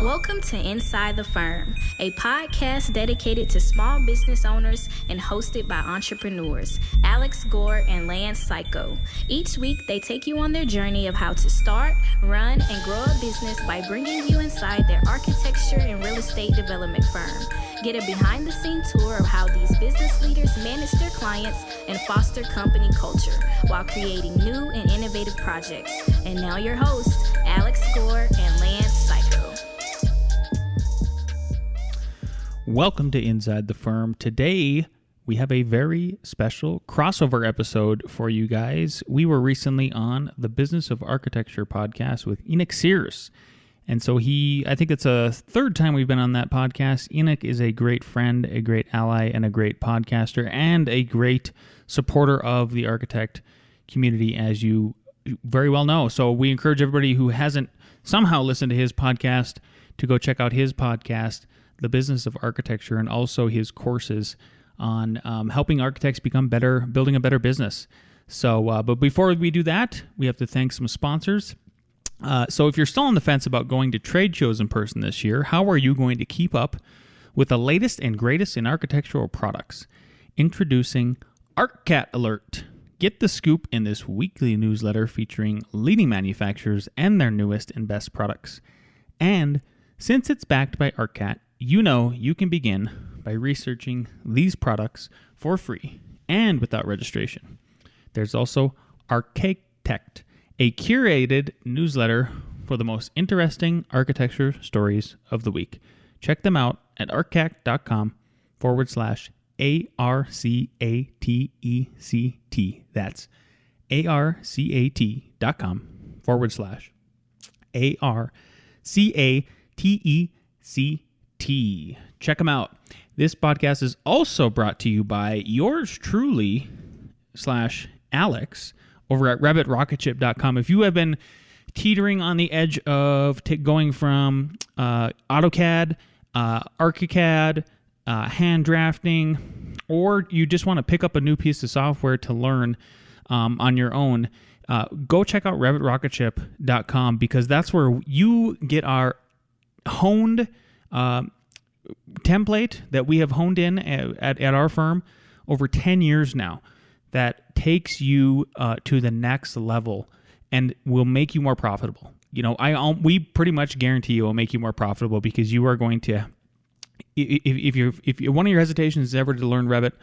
Welcome to Inside the Firm, a podcast dedicated to small business owners and hosted by entrepreneurs, Alex Gore and Lance Cayko. Each week, they take you on their journey of how to start, run, and grow a business by bringing you inside their architecture and real estate development firm. Get a behind-the-scenes tour of how these business leaders manage their clients and foster company culture while creating new and innovative projects. And now your hosts, Alex Gore and Lance Cayko. Welcome to Inside the Firm. Today, we have a very special crossover episode for you guys. We were recently on the Business of Architecture podcast with Enoch Sears. And so I think it's a third time we've been on that podcast. Enoch is a great friend, a great ally, and a great podcaster, and a great supporter of the architect community, as you very well know. So we encourage everybody who hasn't somehow listened to his podcast to go check out his podcast, The Business of Architecture, and also his courses on helping architects become better, building a better business. So, but before we do that, we have to thank some sponsors. So if you're still on the fence about going to trade shows in person this year, how are you going to keep up with the latest and greatest in architectural products? Introducing ArchCat Alert. Get the scoop in this weekly newsletter featuring leading manufacturers and their newest and best products. And since it's backed by ArchCat, you know you can begin by researching these products for free and without registration. There's also Architect, a curated newsletter for the most interesting architecture stories of the week. Check them out at archcat.com/ARCATECT. That's ARCAT.com/ARCATECT. Check them out. This podcast is also brought to you by yours truly /Alex over at RabbitRocketShip.com. If you have been teetering on the edge of going from AutoCAD, ArchiCAD, hand drafting, or you just want to pick up a new piece of software to learn on your own, go check out RabbitRocketShip.com, because that's where you get our honed template that we have honed in at our firm over 10 years now, that takes you to the next level and will make you more profitable. You know, we pretty much guarantee it will make you more profitable, because you are going to, if one of your hesitations is ever to learn Revit,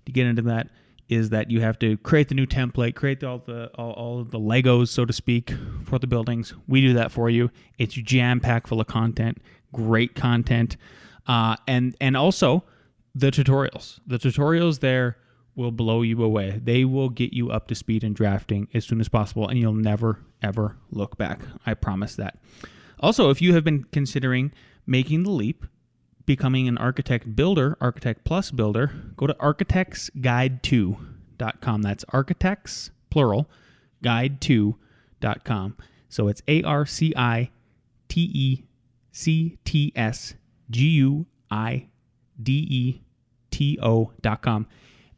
to get into that, is that you have to create the new template, create all of the Legos, so to speak, for the buildings. We do that for you. It's jam-packed full of content, great content, and also the tutorials. The tutorials there will blow you away. They will get you up to speed in drafting as soon as possible, and you'll never, ever look back. I promise that. Also, if you have been considering making the leap, becoming an architect builder, Architect Plus builder, go to architectsguide2.com. That's architects, plural, guide2.com. So it's ARCITECTSGUIDETO.com.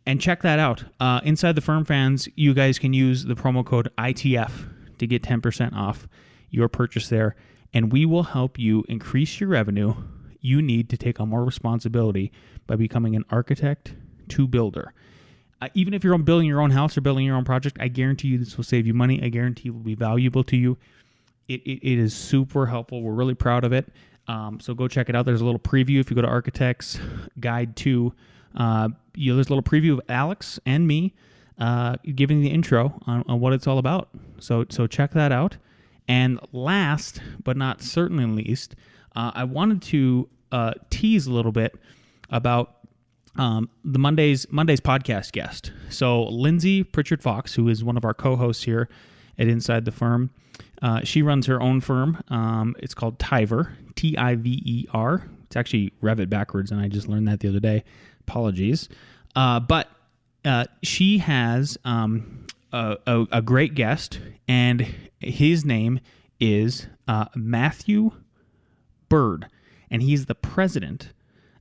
And check that out. Inside the Firm fans, you guys can use the promo code ITF to get 10% off your purchase there. And we will help you increase your revenue you need to take on more responsibility by becoming an architect to builder. Even if you're building your own house or building your own project, I guarantee you this will save you money. I guarantee it will be valuable to you. It is super helpful. We're really proud of it. So go check it out. There's a little preview if you go to Architects Guide 2. There's a little preview of Alex and me giving the intro on what it's all about. So check that out. And last but not certainly least, I wanted to tease a little bit about the Monday's podcast guest. So Lindsay Pritchard Fox, who is one of our co-hosts here at Inside the Firm, she runs her own firm. It's called Tiver, Tiver. It's actually Revit backwards, and I just learned that the other day. Apologies. But she has a great guest, and his name is Matthew Bird, and he's the president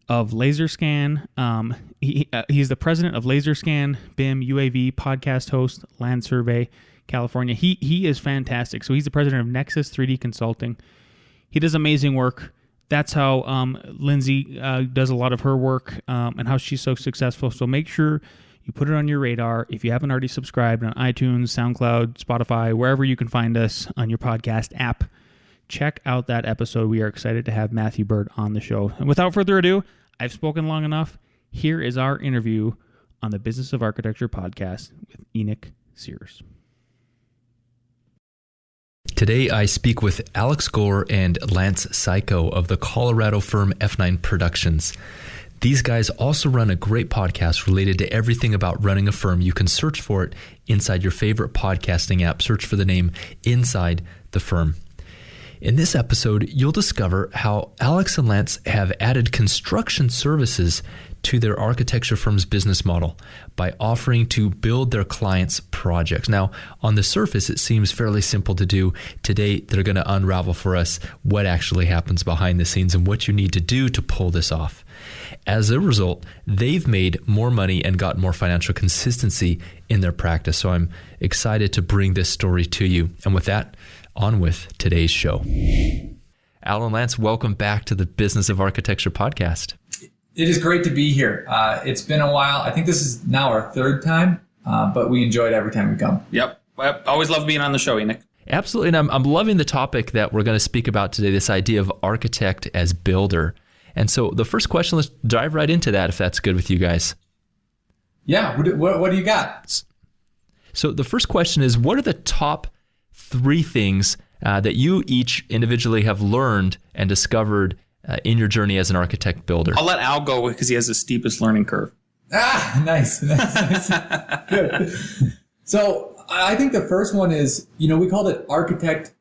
of LaserScan. He's the president of LaserScan, BIM, UAV, podcast host, Land Survey, California. He is fantastic. So he's the president of Nexus 3D Consulting. He does amazing work that's how Lindsay does a lot of her work and how she's so successful. So make sure you put it on your radar. If you haven't already subscribed on iTunes, SoundCloud, Spotify, wherever you can find us on your podcast app, check out that episode. We are excited to have Matthew Bird on the show. And without further ado, I've spoken long enough. Here is our interview on the Business of Architecture podcast with Enoch Sears. Today, I speak with Alex Gore and Lance Cayko of the Colorado firm F9 Productions. These guys also run a great podcast related to everything about running a firm. You can search for it inside your favorite podcasting app. Search for the name Inside the Firm. In this episode, you'll discover how Alex and Lance have added construction services to their architecture firm's business model by offering to build their clients' projects. Now, on the surface, it seems fairly simple to do. Today, they're going to unravel for us what actually happens behind the scenes and what you need to do to pull this off. As a result, they've made more money and got more financial consistency in their practice. So I'm excited to bring this story to you. And with that, on with today's show. Al and Lance, welcome back to the Business of Architecture podcast. It is great to be here. It's been a while. I think this is now our third time, but we enjoy it every time we come. Yep. I always love being on the show, Enoch. Absolutely. And I'm loving the topic that we're going to speak about today, this idea of architect as builder. And so the first question, let's dive right into that, if that's good with you guys. Yeah. What do you got? So the first question is, what are the top 3 things that you each individually have learned and discovered in your journey as an architect builder? I'll let Al go because he has the steepest learning curve. Nice. Good. So I think the first one is, we called it architect.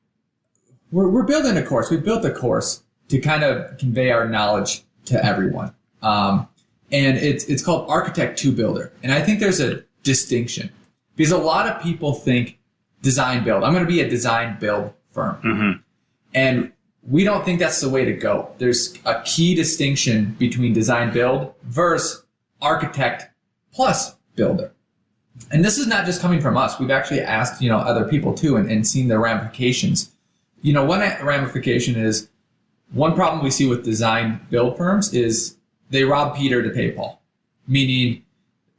We're building a course. We've built a course to kind of convey our knowledge to everyone. And it's called Architect to Builder. And I think there's a distinction because a lot of people think design build. I'm going to be a design build firm. Mm-hmm. And we don't think that's the way to go. There's a key distinction between design build versus architect plus builder. And this is not just coming from us. We've actually asked, other people too and seen the ramifications. One ramification is one problem we see with design build firms is they rob Peter to pay Paul, meaning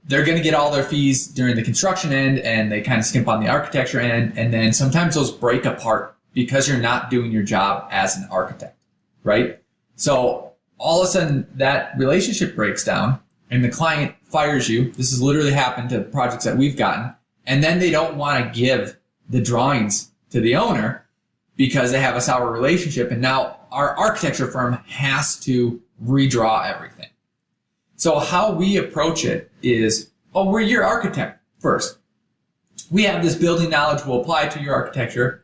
they're going to get all their fees during the construction end and they kind of skimp on the architecture end. And then sometimes those break apart because you're not doing your job as an architect, right? So all of a sudden that relationship breaks down and the client fires you. This has literally happened to projects that we've gotten. And then they don't want to give the drawings to the owner because they have a sour relationship. And now our architecture firm has to redraw everything. So how we approach it is, we're your architect first. We have this building knowledge. We'll apply it to your architecture.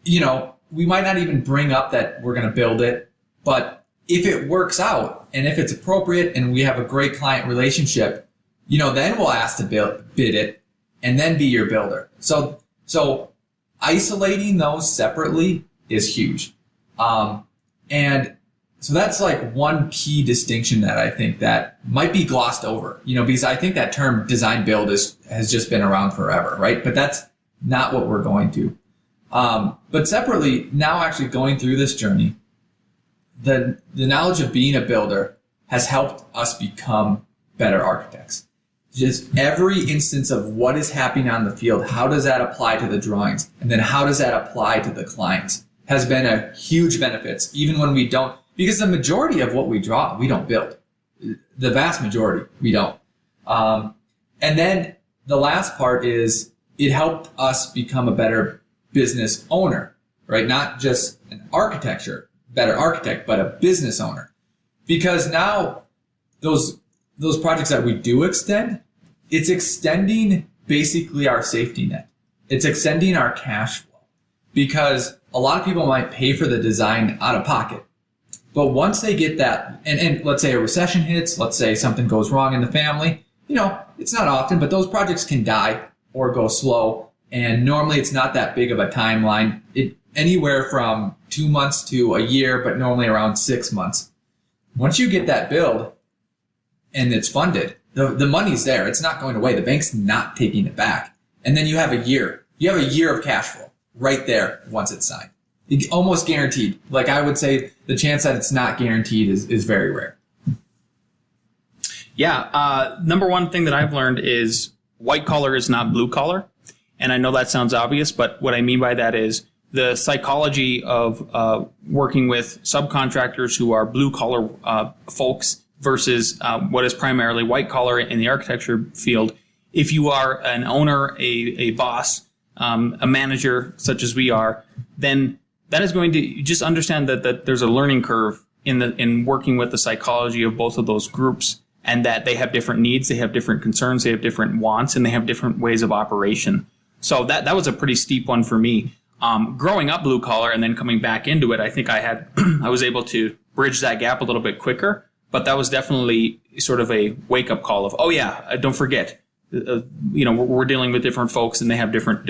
We might not even bring up that we're going to build it, but if it works out and if it's appropriate and we have a great client relationship, then we'll ask to bid it and then be your builder. So isolating those separately is huge. And so that's like one key distinction that I think that might be glossed over, because I think that term design build has just been around forever, right? But that's not what we're going to. But separately, now actually going through this journey, the knowledge of being a builder has helped us become better architects. Just every instance of what is happening on the field, how does that apply to the drawings? And then how does that apply to the clients has been a huge benefits, even when we don't, because the majority of what we draw, we don't build. The vast majority, we don't. And then the last part is it helped us become a better business owner, right? Not just an better architect, but a business owner. Because now those projects that we do extend, it's extending basically our safety net. It's extending our cash flow because a lot of people might pay for the design out of pocket. But once they get that, and let's say a recession hits, let's say something goes wrong in the family, it's not often, but those projects can die or go slow. And normally it's not that big of a timeline. Anywhere from 2 months to a year, but normally around 6 months. Once you get that build and it's funded, the money's there. It's not going away. The bank's not taking it back. And then you have a year. You have a year of cash flow right there once it's signed. Almost guaranteed. Like I would say the chance that it's not guaranteed is very rare. Yeah. Number one thing that I've learned is white collar is not blue collar. And I know that sounds obvious, but what I mean by that is the psychology of working with subcontractors who are blue collar folks versus what is primarily white collar in the architecture field. If you are an owner, a boss, a manager, such as we are, then that is going to just understand that there's a learning curve in working with the psychology of both of those groups, and that they have different needs, they have different concerns, they have different wants, and they have different ways of operation. So that was a pretty steep one for me. Growing up blue collar and then coming back into it, I think I was able to bridge that gap a little bit quicker. But that was definitely sort of a wake up call of, oh yeah, don't forget, we're dealing with different folks and they have different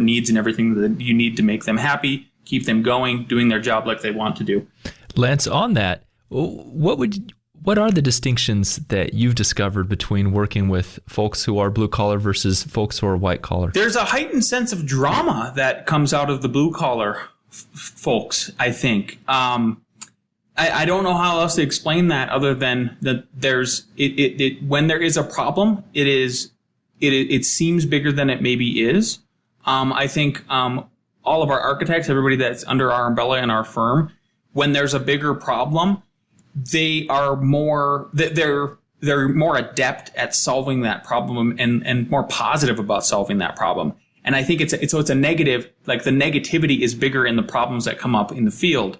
needs and everything that you need to make them happy, keep them going, doing their job like they want to do. Lance, on that, what are the distinctions that you've discovered between working with folks who are blue collar versus folks who are white collar? There's a heightened sense of drama that comes out of the blue collar folks, I think. I don't know how else to explain that other than that there's when there is a problem, it seems bigger than it maybe is. I think all of our architects, everybody that's under our umbrella in our firm, when there's a bigger problem, they are more they're more adept at solving that problem and more positive about solving that problem. And I think it's a negative, like the negativity is bigger in the problems that come up in the field.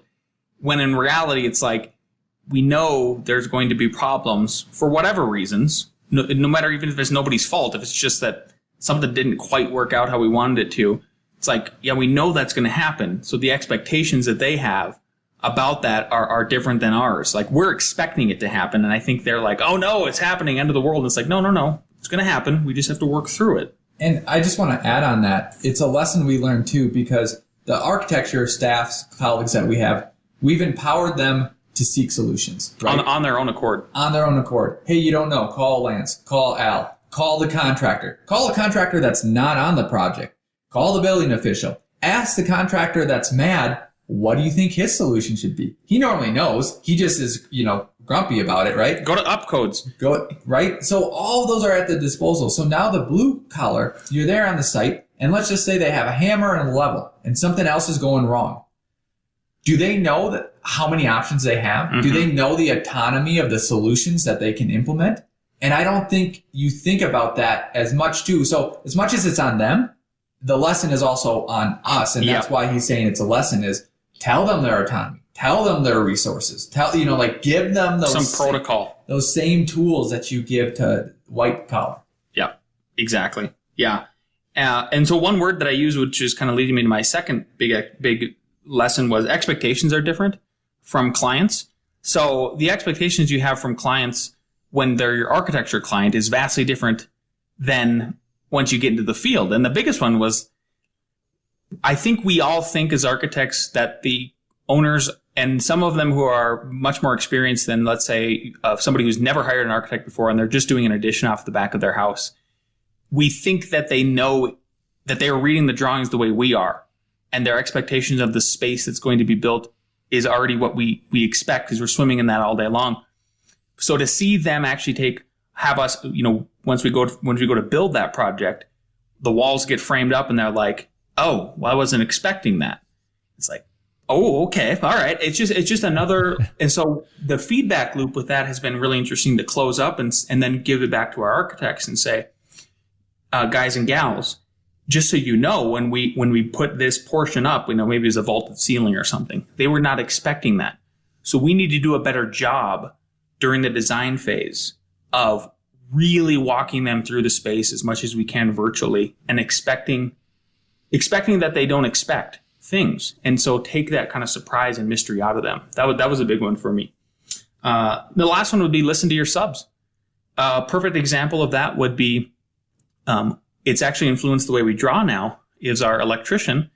When in reality, it's like, we know there's going to be problems for whatever reasons, no matter even if it's nobody's fault, if it's just that something didn't quite work out how we wanted it to. It's like, yeah, we know that's going to happen. So the expectations that they have about that are different than ours. Like, we're expecting it to happen. And I think they're like, oh no, it's happening, end of the world. And it's like, no, it's going to happen. We just have to work through it. And I just want to add on that. It's a lesson we learned too, because the architecture staffs, colleagues that we have, we've empowered them to seek solutions, right? On their own accord. On their own accord. Hey, you don't know. Call Lance. Call Al. Call the contractor. Call a contractor that's not on the project. Call the building official. Ask the contractor that's mad, what do you think his solution should be? He normally knows. He just is, grumpy about it, right? Go to UpCodes. Right? So all of those are at the disposal. So now the blue collar, you're there on the site, and let's just say they have a hammer and a level, and something else is going wrong. Do they know that how many options they have? Mm-hmm. Do they know the autonomy of the solutions that they can implement? And I don't think you think about that as much too. So as much as it's on them, the lesson is also on us. And that's why he's saying it's a lesson, is tell them their autonomy, tell them their resources, give them those some protocol, those same tools that you give to white collar. Yeah, exactly. Yeah. And so one word that I use, which is kind of leading me to my second big lesson, was expectations are different from clients. So the expectations you have from clients when they're your architecture client is vastly different than once you get into the field. And the biggest one was, I think we all think as architects that the owners, and some of them who are much more experienced than, let's say, somebody who's never hired an architect before and they're just doing an addition off the back of their house, we think that they know that they are reading the drawings the way we are. And their expectations of the space that's going to be built is already what we expect, because we're swimming in that all day long. So to see them actually have us, once we go to build that project, the walls get framed up and they're like, oh, well, I wasn't expecting that. It's like, oh, okay, all right. It's just another. And so the feedback loop with that has been really interesting to close up and then give it back to our architects and say, guys and gals, just so you know, when we put this portion up, maybe it was a vaulted ceiling or something, they were not expecting that. So we need to do a better job during the design phase of really walking them through the space as much as we can virtually, and expecting that they don't expect things. And so take that kind of surprise and mystery out of them. That was a big one for me. The last one would be listen to your subs. A perfect example of that would be, it's actually influenced the way we draw now, is our electrician.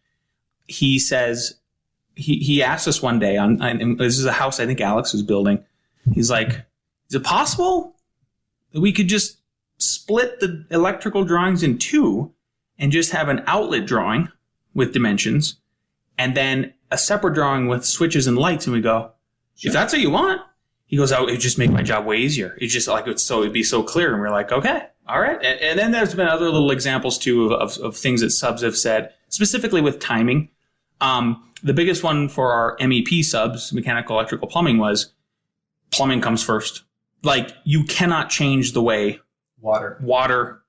He says, he asked us one day, and this is a house I think Alex was building. He's like, is it possible that we could just split the electrical drawings in two and just have an outlet drawing with dimensions, and then a separate drawing with switches and lights. And we go, if that's what you want. He goes, oh, it would just make my job way easier. It's just like, it'd be so clear. And we're like, okay, all right. And then there's been other little examples too of things that subs have said, specifically with timing. The biggest one for our MEP subs, mechanical, electrical, plumbing, was plumbing comes first. Like, you cannot change the way water,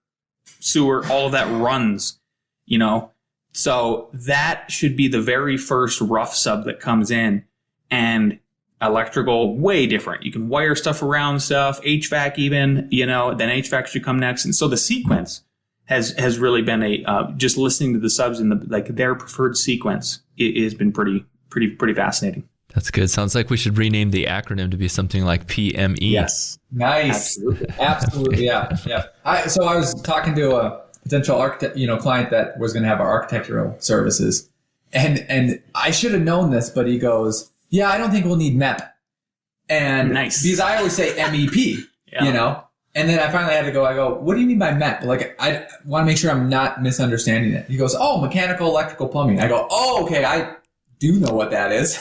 sewer, all of that runs, you know? So that should be the very first rough sub that comes in. And electrical, way different. You can wire stuff around stuff, HVAC even, you know, then HVAC should come next. And so the sequence has really been just listening to the subs in their preferred sequence. It has been pretty fascinating. That's good. Sounds like we should rename the acronym to be something like PME. Yes. Nice. Absolutely. Yeah. So I was talking to a potential architect, client that was going to have our architectural services, and I should have known this, but he goes, yeah, I don't think we'll need MEP. And nice. Because I always say MEP, and then I finally had to go, what do you mean by MEP? Like, I want to make sure I'm not misunderstanding it. He goes, oh, mechanical, electrical, plumbing. I go, oh, okay, I do know what that is.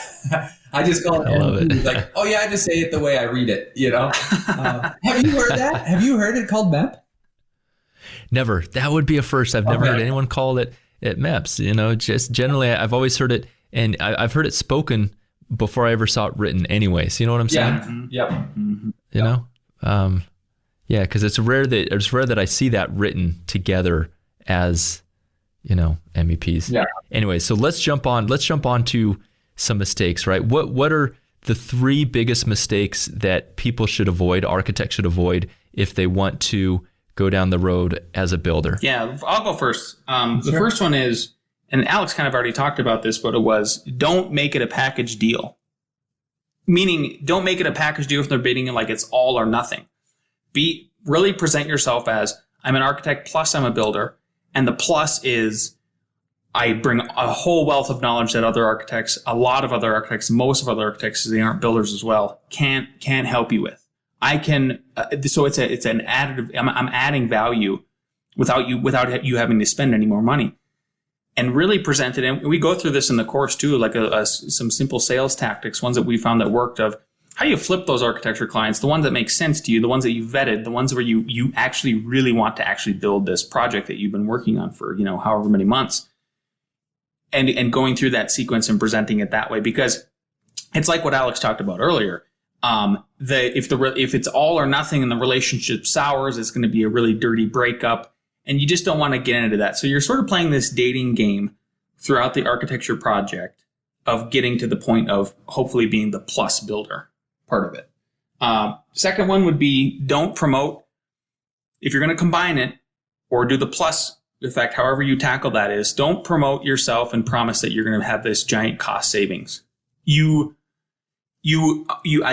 I just call it MEP. He's like, oh yeah, I just say it the way I read it, Have you heard that? Have you heard it called MEP? Never. That would be a first. I've never heard anyone call it MEPs. Just generally, I've always heard it, and I've heard it spoken before I ever saw it written anyways. You know what I'm saying? Yeah. Yep. Mm-hmm. Because it's rare that I see that written together as, MEPs. Yeah. Anyway, so let's jump on to some mistakes, right? What are the 3 biggest mistakes that people should avoid, architects should avoid, if they want to go down the road as a builder? Yeah, I'll go first. The first one is, and Alex kind of already talked about this, but it was, don't make it a package deal. Meaning, don't make it a package deal if they're bidding it like it's all or nothing. Really present yourself as, I'm an architect plus I'm a builder. And the plus is, I bring a whole wealth of knowledge that other architects, a lot of other architects, most of other architects, they aren't builders as well, can't help you with. I can, so it's an additive, I'm adding value without you having to spend any more money. And really present it, and we go through this in the course too, like some simple sales tactics, ones that we found that worked, of how you flip those architecture clients, the ones that make sense to you, the ones that you vetted, the ones where you actually really want to actually build this project that you've been working on for, however many months. And going through that sequence and presenting it that way, because it's like what Alex talked about earlier. If it's all or nothing and the relationship sours, it's going to be a really dirty breakup. And you just don't want to get into that. So you're sort of playing this dating game throughout the architecture project of getting to the point of hopefully being the plus builder part of it. Second one would be, don't promote. If you're going to combine it or do the plus effect, however you tackle that is, don't promote yourself and promise that you're going to have this giant cost savings. I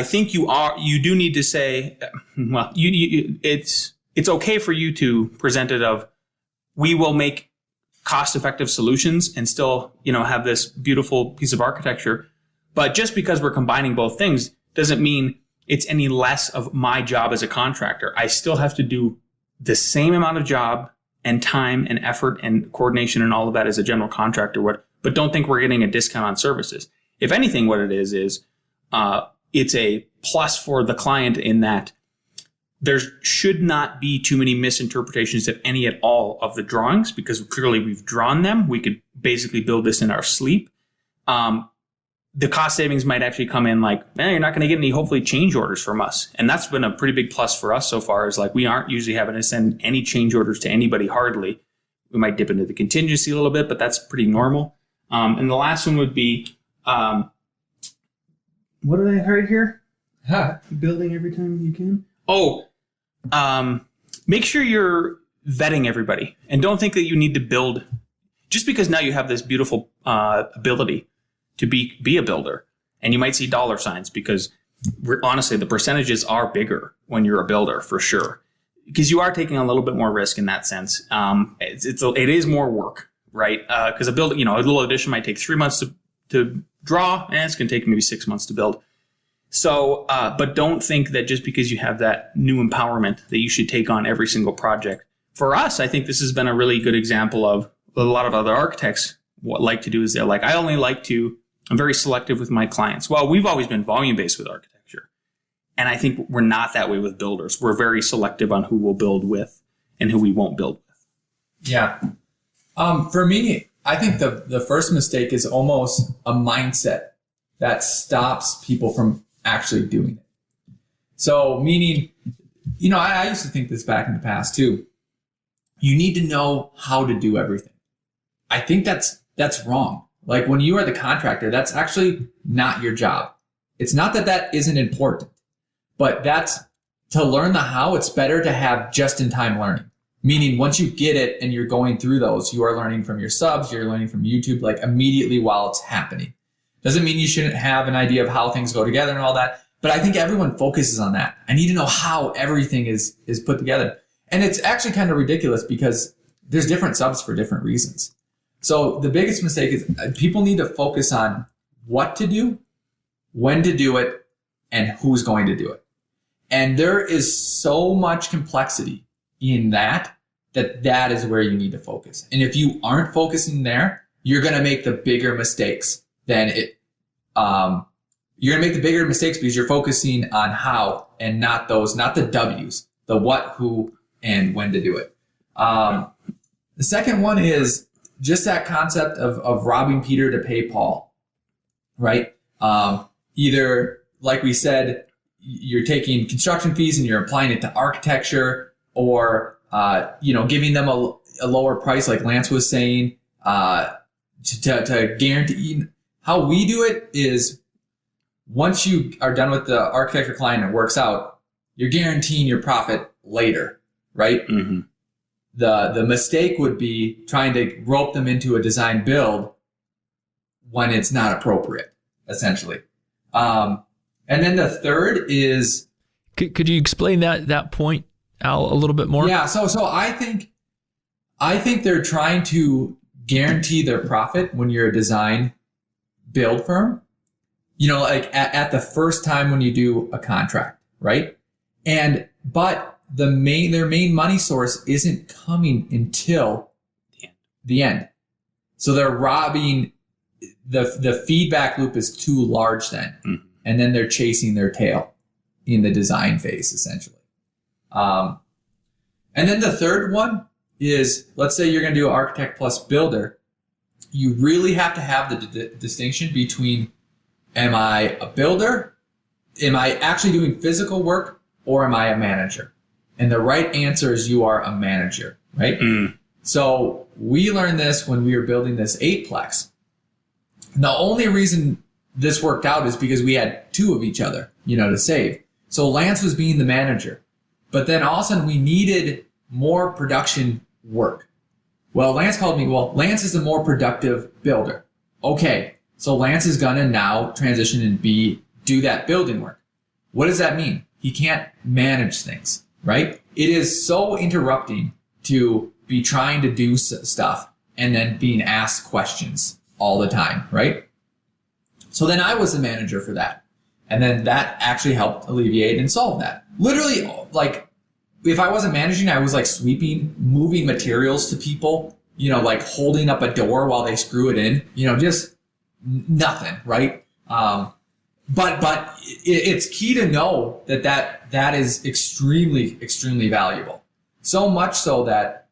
think you do need to say, well, it's okay for you to present it of, we will make cost-effective solutions and still, have this beautiful piece of architecture. But just because we're combining both things doesn't mean it's any less of my job as a contractor. I still have to do the same amount of job and time and effort and coordination and all of that as a general contractor would. But don't think we're getting a discount on services. If anything, what it is it's a plus for the client in that there should not be too many misinterpretations, if any at all, of the drawings, because clearly we've drawn them. We could basically build this in our sleep. The cost savings might actually come in like, you're not going to get any, hopefully, change orders from us. And that's been a pretty big plus for us so far, is like, we aren't usually having to send any change orders to anybody, hardly. We might dip into the contingency a little bit, but that's pretty normal. And the last one would be, what did I write here? Building every time you can. Make sure you're vetting everybody, and don't think that you need to build just because now you have this beautiful ability to be a builder, and you might see dollar signs, because honestly, the percentages are bigger when you're a builder for sure, because you are taking a little bit more risk in that sense. It is more work, right? Because a little addition might take 3 months to draw, and it's going to take maybe 6 months to build. So, but don't think that just because you have that new empowerment that you should take on every single project. For us, I think this has been a really good example of a lot of other architects. What like to do is they're like, I only like to I'm very selective with my clients. Well, we've always been volume-based with architecture. And I think we're not that way with builders. We're very selective on who we'll build with and who we won't build with. Yeah. For me, I think the first mistake is almost a mindset that stops people from actually doing it. So meaning, I used to think this back in the past too. You need to know how to do everything. I think that's wrong. Like when you are the contractor, that's actually not your job. It's not that isn't important, but that's to learn the how. It's better to have just-in-time learning. Meaning once you get it and you're going through those, you are learning from your subs, you're learning from YouTube, like immediately while it's happening. Doesn't mean you shouldn't have an idea of how things go together and all that, but I think everyone focuses on that. I need to know how everything is put together. And it's actually kind of ridiculous because there's different subs for different reasons. So the biggest mistake is people need to focus on what to do, when to do it, and who's going to do it. And there is so much complexity in that is where you need to focus. And if you aren't focusing there, you're going to make the bigger mistakes than it. You're going to make the bigger mistakes because you're focusing on how and not the W's, the what, who, and when to do it. The second one is just that concept of robbing Peter to pay Paul, right? Either, like we said, you're taking construction fees and you're applying it to architecture, or giving them a lower price, like Lance was saying, to guarantee. How we do it is once you are done with the architecture client and it works out, you're guaranteeing your profit later, right? Mm-hmm. The mistake would be trying to rope them into a design build when it's not appropriate, essentially. And then the third is... Could you explain that point, Al, a little bit more? Yeah, so I think they're trying to guarantee their profit when you're a design build firm, like at the first time when you do a contract, right? But their main money source isn't coming until the end. So they're robbing, the feedback loop is too large then. Mm-hmm. And then they're chasing their tail in the design phase, essentially. And then the third one is, let's say you're going to do architect plus builder. You really have to have the distinction between, am I a builder? Am I actually doing physical work? Or am I a manager? And the right answer is you are a manager, right? Mm. So we learned this when we were building this 8-plex. The only reason this worked out is because we had two of each other, to save. So Lance was being the manager. But then all of a sudden we needed more production work. Well, Lance called me, Lance is the more productive builder. Okay, so Lance is going to now transition and do that building work. What does that mean? He can't manage things, right? It is so interrupting to be trying to do stuff and then being asked questions all the time, right? So then I was the manager for that. And then that actually helped alleviate and solve that. Literally, like, if I wasn't managing, I was like sweeping, moving materials to people, like holding up a door while they screw it in, just nothing, right? But it's key to know that is extremely, extremely valuable. So much so that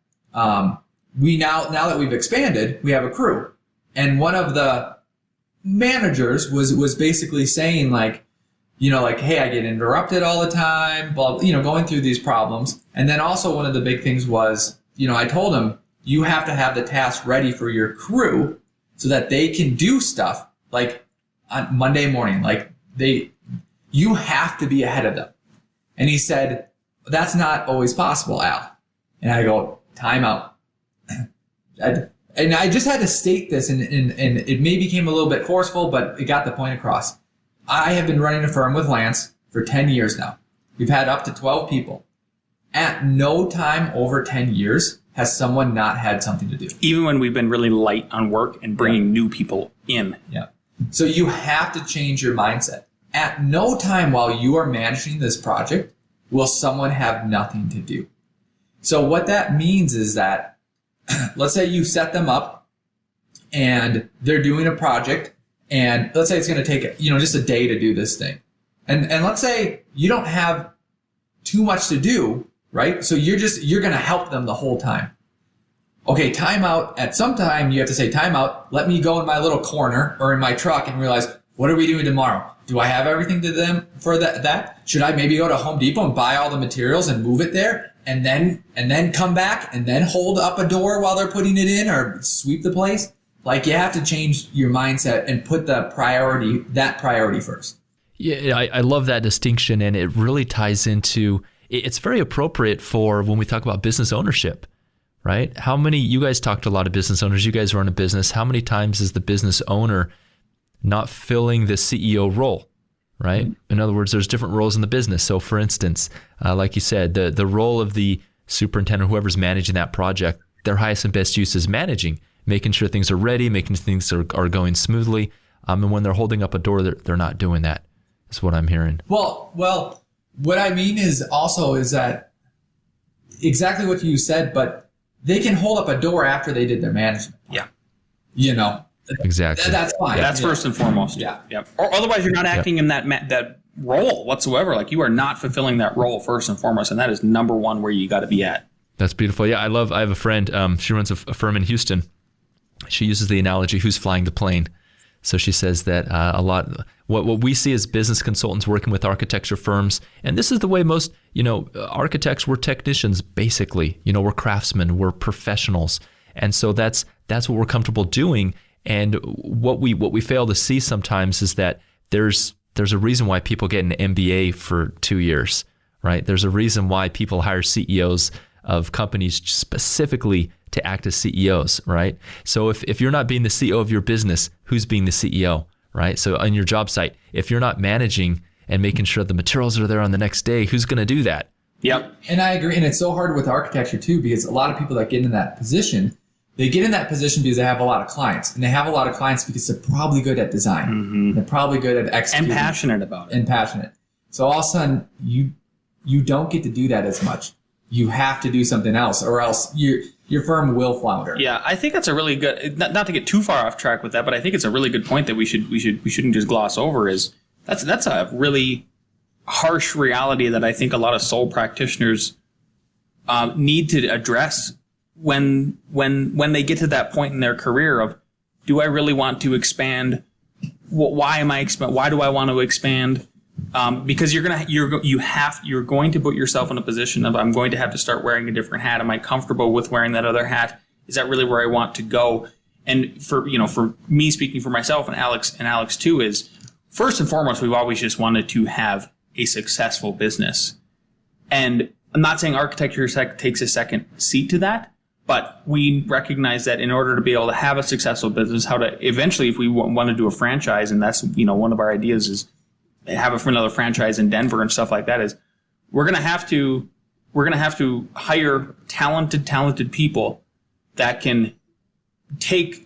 we now that we've expanded, we have a crew. And one of the managers was basically saying hey, I get interrupted all the time, going through these problems. And then also one of the big things was, I told him, you have to have the task ready for your crew so that they can do stuff like on Monday morning, you have to be ahead of them. And he said, that's not always possible, Al. And I go, time out. And I just had to state this, and it may became a little bit forceful, but it got the point across. I have been running a firm with Lance for 10 years now. We've had up to 12 people. At no time over 10 years has someone not had something to do. Even when we've been really light on work and bringing new people in. Yeah. So you have to change your mindset. At no time while you are managing this project will someone have nothing to do. So what that means is that, let's say you set them up and they're doing a project and let's say it's going to take, just a day to do this thing. And let's say you don't have too much to do, right? So you're going to help them the whole time. Okay, timeout. At some time, you have to say, timeout. Let me go in my little corner or in my truck and realize, what are we doing tomorrow? Do I have everything to them for that? Should I maybe go to Home Depot and buy all the materials and move it there and then come back and then hold up a door while they're putting it in or sweep the place? Like, you have to change your mindset and put that priority first. Yeah, I love that distinction, and it really ties into, it's very appropriate for when we talk about business ownership, right? You guys talk to a lot of business owners, you guys run a business, how many times is the business owner not filling the CEO role, right? Mm-hmm. In other words, there's different roles in the business. So for instance, like you said, the role of the superintendent, whoever's managing that project, their highest and best use is managing, making sure things are ready, making things are going smoothly. And when they're holding up a door, they're not doing that. That's what I'm hearing. Well, what I mean is that exactly what you said, but they can hold up a door after they did their management. Yeah. Exactly. That's fine. That's first and foremost. Yeah. Yep. Or otherwise, you're not acting in that role whatsoever. Like, you are not fulfilling that role first and foremost, and that is number one where you got to be at. That's beautiful. Yeah, I have a friend. She runs a firm in Houston. She uses the analogy, who's flying the plane? So she says that a lot, what we see as business consultants working with architecture firms, and this is the way most, architects, we're technicians, basically. We're craftsmen, we're professionals. And so that's what we're comfortable doing. And what we fail to see sometimes is that there's a reason why people get an MBA for 2 years, right? There's a reason why people hire CEOs of companies specifically to act as CEOs, right? So if you're not being the CEO of your business, who's being the CEO, right? So on your job site, if you're not managing and making sure the materials are there on the next day, who's going to do that? Yep. And I agree. And it's so hard with architecture too, because a lot of people that get in that position, they get in that position because they have a lot of clients, and they have a lot of clients because they're probably good at design. Mm-hmm. They're probably good at executing. And passionate about it. And passionate. So all of a sudden, you don't get to do that as much. You have to do something else, or else your firm will flounder. Yeah, I think that's a really good, not to get too far off track with that, but I think it's a really good point that we shouldn't just gloss over. Is that's a really harsh reality that I think a lot of sole practitioners need to address when they get to that point in their career of, do I really want to expand? Why do I want to expand? Because you're going to put yourself in a position of, I'm going to have to start wearing a different hat. Am I comfortable with wearing that other hat? Is that really where I want to go? And for me, speaking for myself and Alex too, is first and foremost, we've always just wanted to have a successful business. And I'm not saying architecture takes a second seat to that, but we recognize that in order to be able to have a successful business, how to eventually, if we want to do a franchise, and that's, one of our ideas is have another franchise in Denver and stuff like that, is we're going to have to hire talented people that can take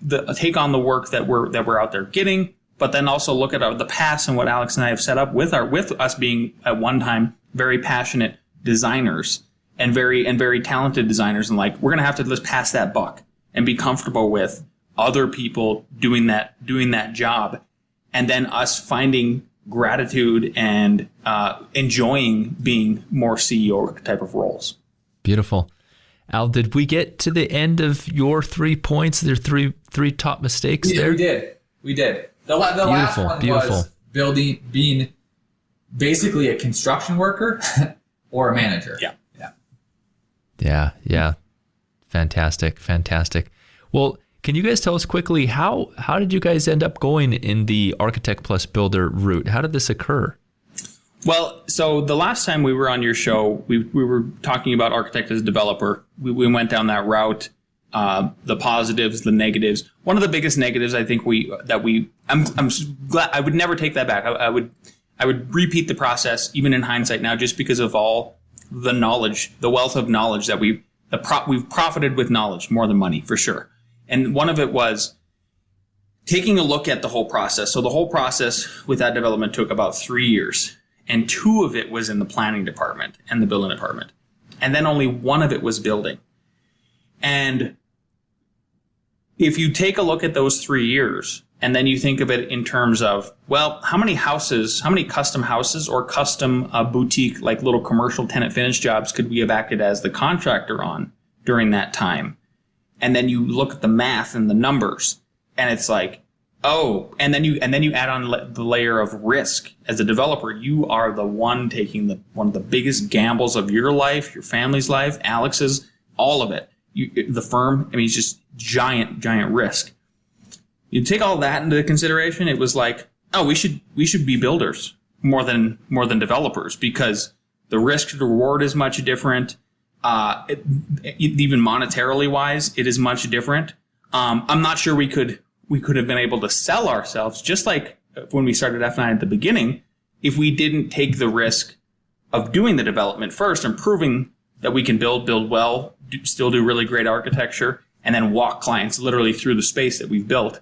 on the work that we're out there getting, but then also look at the past and what Alex and I have set up with us being at one time very passionate designers and very talented designers, and like, we're going to have to just pass that buck and be comfortable with other people doing that job, and then us finding gratitude and enjoying being more CEO type of roles. Beautiful. Al, did we get to the end of your 3 points? There are three top mistakes there? We did. The last one was being basically a construction worker or a manager. Yeah. Fantastic. Well, can you guys tell us quickly, how did you guys end up going in the Architect Plus Builder route? How did this occur? Well, so the last time we were on your show, we were talking about architect as a developer. We went down that route, the positives, the negatives. One of the biggest negatives, I think I'm glad, I would never take that back. I would repeat the process even in hindsight now, just because of all the knowledge, the wealth of knowledge that we've profited with knowledge more than money, for sure. And one of it was taking a look at the whole process. So the whole process with that development took about 3 years, and 2 of it was in the planning department and the building department. And then only 1 of it was building. And if you take a look at those 3 years, And then you think of it in terms of, well, how many custom houses or custom boutique, like little commercial tenant finish jobs could we have acted as the contractor on during that time? And then you look at the math and the numbers, and it's like, oh, and then you add on the layer of risk. As a developer, you are the one taking one of the biggest gambles of your life, your family's life, Alex's, all of it. The firm, I mean, it's just giant risk. You take all that into consideration, it was like, oh, we should be builders more than developers, because the risk to reward is much different. Even monetarily wise, it is much different. I'm not sure we could have been able to sell ourselves, just like when we started F9 at the beginning, if we didn't take the risk of doing the development first and proving that we can build well, still do really great architecture, and then walk clients literally through the space that we've built.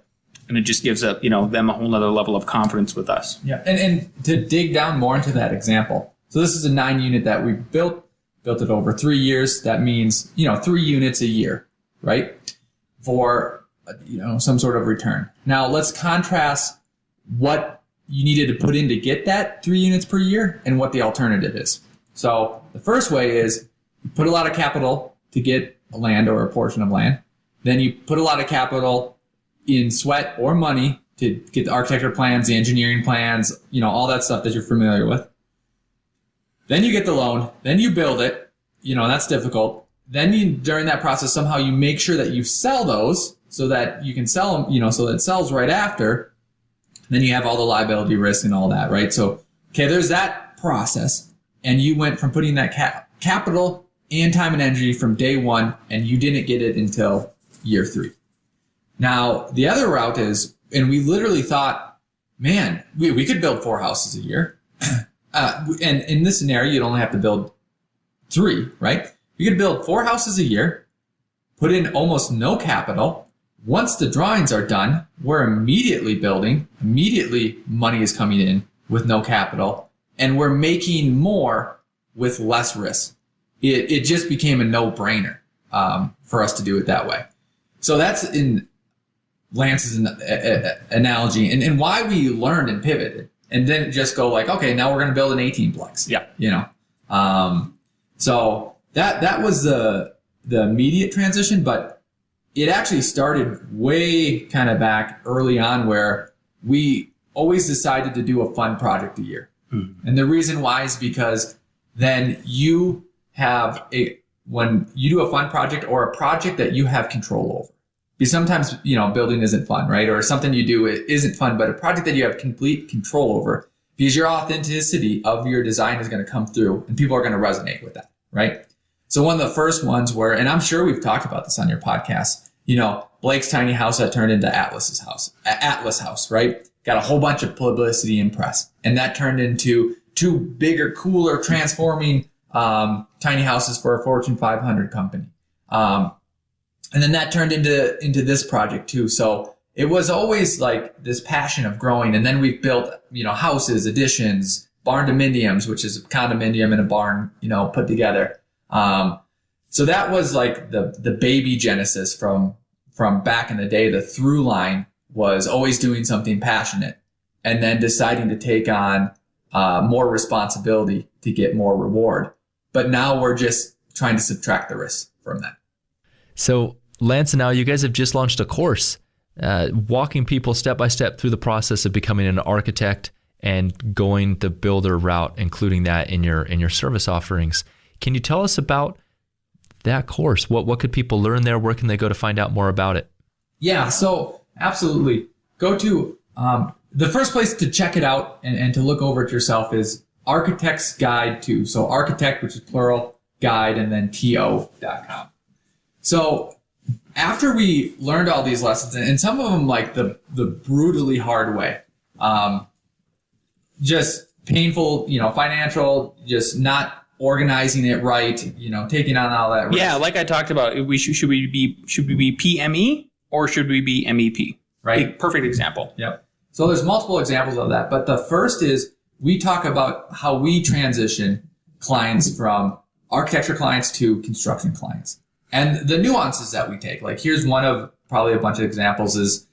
And it just gives them a whole nother level of confidence with us. Yeah, and to dig down more into that example. So this is a 9-unit that we built it over 3 years. That means, 3 units a year, right? For, some sort of return. Now let's contrast what you needed to put in to get that 3 units per year and what the alternative is. So the first way is you put a lot of capital to get a land or a portion of land. Then you put a lot of capital in sweat or money to get the architecture plans, the engineering plans, all that stuff that you're familiar with. Then you get the loan, then you build it, that's difficult. Then during that process, somehow you make sure that you sell those so that you can sell them, so that it sells right after. Then you have all the liability risk and all that, right? So, okay, there's that process. And you went from putting that capital and time and energy from day one, and you didn't get it until year 3. Now, the other route is, and we literally thought, man, we could build 4 houses a year. And in this scenario, you'd only have to build 3, right? You could build 4 houses a year, put in almost no capital. Once the drawings are done, we're immediately building. Immediately, money is coming in with no capital. And we're making more with less risk. It just became a no-brainer for us to do it that way. So that's in Lance's analogy, and why we learned and pivoted, and then just go like, okay, now we're going to build an 18-plex. Yeah. So that was the immediate transition, but it actually started way kind of back early on, where we always decided to do a fun project a year. And the reason why is because then you have when you do a fun project or a project that you have control over. Because sometimes, building isn't fun, right? Or something you do isn't fun, but a project that you have complete control over, because your authenticity of your design is going to come through and people are going to resonate with that, right? So one of the first ones were, and I'm sure we've talked about this on your podcast, Blake's tiny house that turned into Atlas House, right? Got a whole bunch of publicity and press. And that turned into 2 bigger, cooler, transforming tiny houses for a Fortune 500 company. And then that turned into this project too. So it was always like this passion of growing. And then we've built, houses, additions, barn dominiums, which is a condominium and a barn, put together. So that was like the baby genesis from back in the day. The through line was always doing something passionate and then deciding to take on more responsibility to get more reward. But now we're just trying to subtract the risk from that. So Lance and Al, you guys have just launched a course, walking people step by step through the process of becoming an architect and going the builder route, including that in your service offerings. Can you tell us about that course? What could people learn there? Where can they go to find out more about it? Yeah, so absolutely. Go to the first place to check it out and to look over it yourself is Architect's Guide to. So architect, which is plural, guide, and then to.com. So after we learned all these lessons, and some of them like the brutally hard way, just painful, financial, just not organizing it right, taking on all that risk. Yeah, like I talked about, should we be PME or should we be MEP? Right. Perfect example. Yep. So there's multiple examples of that, but the first is we talk about how we transition clients from architecture clients to construction clients. And the nuances that we take, like here's one of probably a bunch of examples is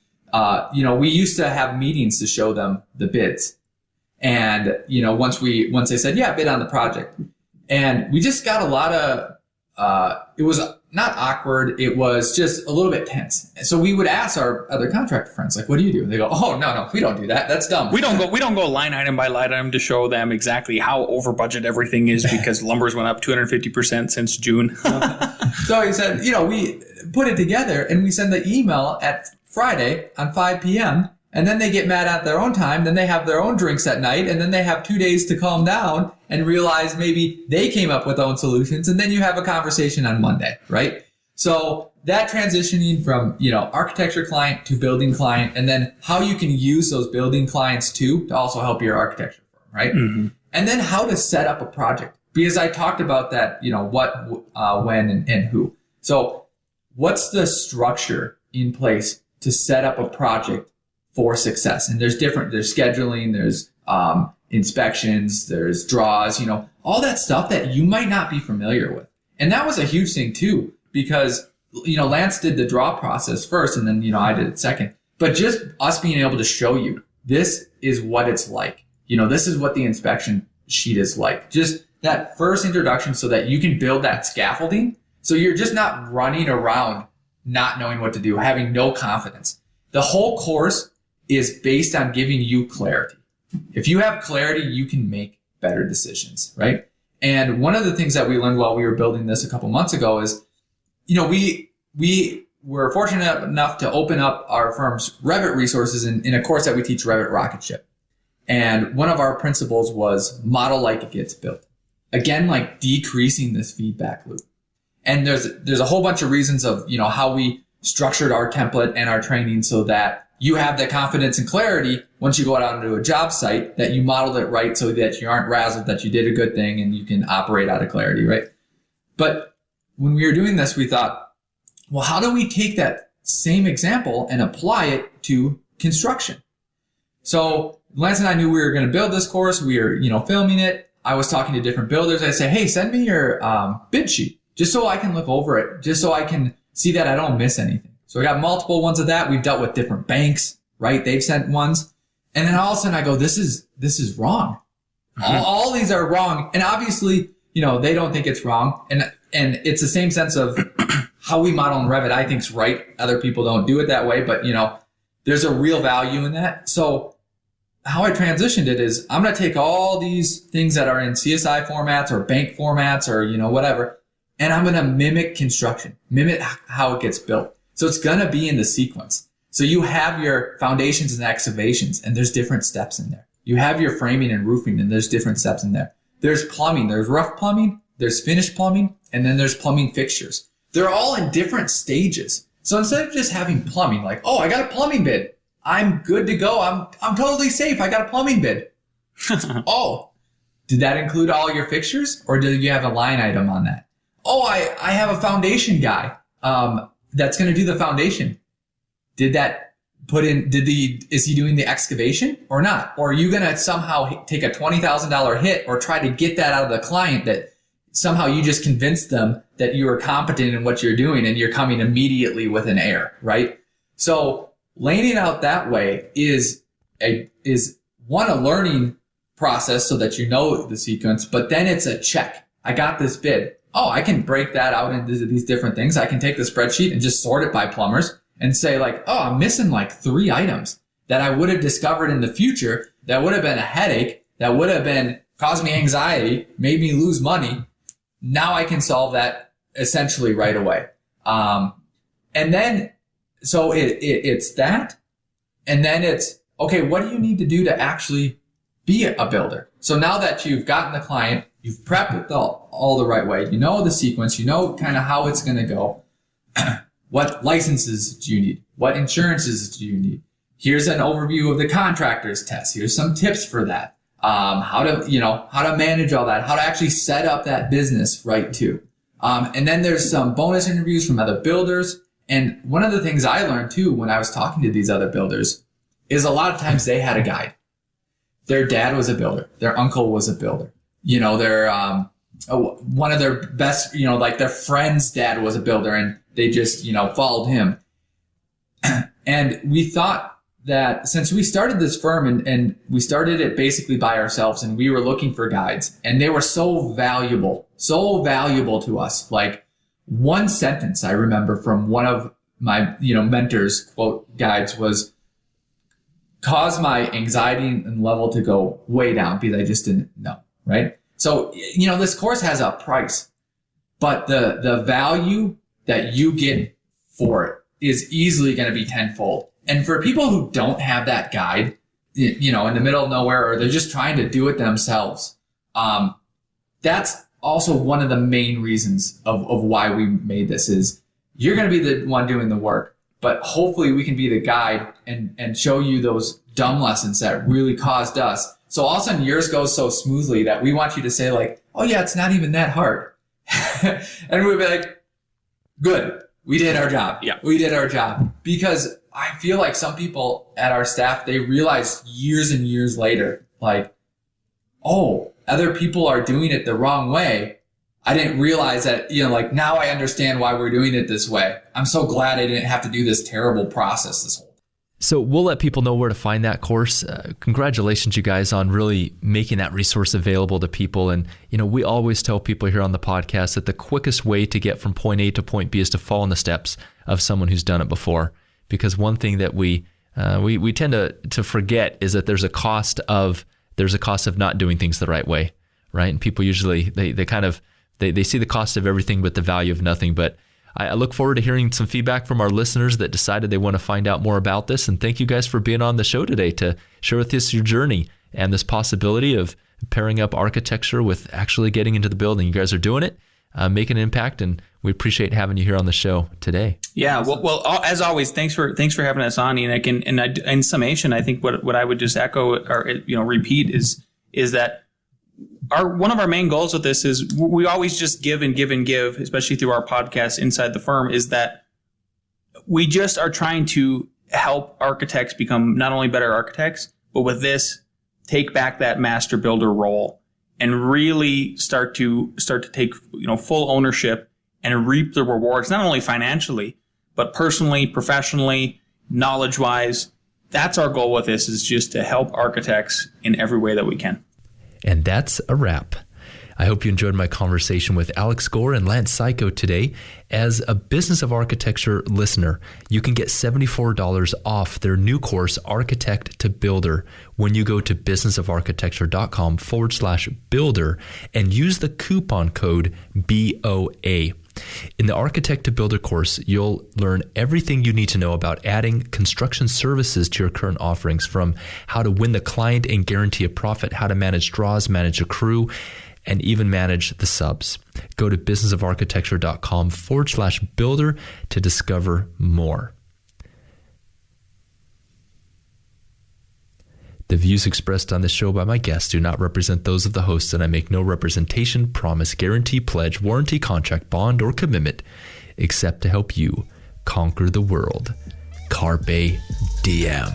we used to have meetings to show them the bids. And, once they said, yeah, bid on the project. And we just got a lot of, it was not awkward. It was just a little bit tense. And so we would ask our other contractor friends, like, what do you do? And they go, oh, no, we don't do that. That's dumb. We don't go line item by line item to show them exactly how over budget everything is because lumber's went up 250% since June. So he said, we put it together and we send the email at Friday on 5 p.m. And then they get mad at their own time. Then they have their own drinks at night. And then they have 2 days to calm down and realize maybe they came up with their own solutions. And then you have a conversation on Monday, right? So that transitioning from, architecture client to building client, and then how you can use those building clients too to also help your architecture firm, right? Mm-hmm. And then how to set up a project. Because I talked about that, what, when, and who. So what's the structure in place to set up a project for success? And there's scheduling, there's inspections, there's draws, all that stuff that you might not be familiar with. And that was a huge thing too, because, Lance did the draw process first and then, I did it second. But just us being able to show you, this is what it's like. This is what the inspection sheet is like. Just that first introduction so that you can build that scaffolding. So you're just not running around not knowing what to do, having no confidence. The whole course is based on giving you clarity. If you have clarity, you can make better decisions, right? And one of the things that we learned while we were building this a couple months ago is, we were fortunate enough to open up our firm's Revit resources in a course that we teach, Revit Rocket Ship. And one of our principles was model like it gets built. Again, like decreasing this feedback loop. And there's a whole bunch of reasons of, how we structured our template and our training so that you have the confidence and clarity once you go out onto a job site that you modeled it right so that you aren't razzled, that you did a good thing and you can operate out of clarity, right? But when we were doing this, we thought, well, how do we take that same example and apply it to construction? So Lance and I knew we were going to build this course. We were, filming it. I was talking to different builders. I say, hey, send me your bid sheet just so I can look over it, just so I can see that I don't miss anything. So we got multiple ones of that. We've dealt with different banks, right? They've sent ones. And then all of a sudden I go, this is wrong. Mm-hmm. All these are wrong. And obviously, they don't think it's wrong. And it's the same sense of how we model in Revit, I think is right. Other people don't do it that way, but there's a real value in that. So how I transitioned it is I'm going to take all these things that are in CSI formats or bank formats or, whatever, and I'm going to mimic construction, mimic how it gets built. So it's going to be in the sequence. So you have your foundations and excavations, and there's different steps in there. You have your framing and roofing, and there's different steps in there. There's plumbing, there's rough plumbing, there's finished plumbing, and then there's plumbing fixtures. They're all in different stages. So instead of just having plumbing, like, oh, I got a plumbing bid, I'm good to go. I'm totally safe. I got a plumbing bid. Oh, did that include all your fixtures, or did you have a line item on that? Oh, I have a foundation guy that's going to do the foundation. Is he doing the excavation or not? Or are you going to somehow take a $20,000 hit or try to get that out of the client that somehow you just convinced them that you are competent in what you're doing and you're coming immediately with an error, right? So laying it out that way is a learning process so that you know the sequence, but then it's a check. I got this bid. Oh, I can break that out into these different things. I can take the spreadsheet and just sort it by plumbers and say like, oh, I'm missing like 3 items that I would have discovered in the future that would have been a headache, that would have been caused me anxiety, made me lose money. Now I can solve that essentially right away. And then, so it's that. And then it's, okay, what do you need to do to actually be a builder? So now that you've gotten the client, you've prepped it all the right way, you know the sequence, you know kind of how it's going to go. What licenses do you need? What insurances do you need? Here's an overview of the contractor's test. Here's some tips for that. How to manage all that, how to actually set up that business right too. And then there's some bonus interviews from other builders. And one of the things I learned too when I was talking to these other builders is a lot of times they had a guide. Their dad was a builder. Their uncle was a builder. Their one of their best, like their friend's dad was a builder and they just, followed him. And we thought that since we started this firm and we started it basically by ourselves, and we were looking for guides, and they were so valuable to us. Like, one sentence I remember from one of my, mentors' quote guides was, "Caused my anxiety and level to go way down because I just didn't know," right? So, this course has a price, but the value that you get for it is easily going to be tenfold. And for people who don't have that guide, in the middle of nowhere, or they're just trying to do it themselves, that's also one of the main reasons of why we made this. Is you're going to be the one doing the work, but hopefully we can be the guide and show you those dumb lessons that really caused us. So all of a sudden yours goes so smoothly that we want you to say like, "Oh yeah, it's not even that hard." And we'll be like, "Good. We did our job." Yeah. We did our job. Because I feel like some people at our staff, they realize years and years later, like, "Oh, other people are doing it the wrong way. I didn't realize that, now I understand why we're doing it this way. I'm so glad I didn't have to do this terrible process this whole time." So we'll let people know where to find that course. Congratulations, you guys, on really making that resource available to people. And, we always tell people here on the podcast that the quickest way to get from point A to point B is to follow in the steps of someone who's done it before. Because one thing that we tend to forget is that there's a cost of not doing things the right way, right? And people usually, they see the cost of everything but the value of nothing. But I look forward to hearing some feedback from our listeners that decided they want to find out more about this. And thank you guys for being on the show today to share with us your journey and this possibility of pairing up architecture with actually getting into the building. You guys are doing it, making an impact, and we appreciate having you here on the show today. Yeah, well, as always, thanks for having us on, Enoch. And in summation, I think what I would just echo or repeat is that one of our main goals with this is we always just give and give and give, especially through our podcast Inside the Firm, is that we just are trying to help architects become not only better architects, but with this, take back that master builder role and really start to take full ownership and reap the rewards, not only financially, but personally, professionally, knowledge-wise. That's our goal with this, is just to help architects in every way that we can. And that's a wrap. I hope you enjoyed my conversation with Alex Gore and Lance Cayko today. As a Business of Architecture listener, you can get $74 off their new course, Architect to Builder, when you go to businessofarchitecture.com/builder and use the coupon code BOA. In the Architect to Builder course, you'll learn everything you need to know about adding construction services to your current offerings, from how to win the client and guarantee a profit, how to manage draws, manage a crew, and even manage the subs. Go to businessofarchitecture.com/builder to discover more. The views expressed on this show by my guests do not represent those of the hosts, and I make no representation, promise, guarantee, pledge, warranty, contract, bond, or commitment except to help you conquer the world. Carpe diem.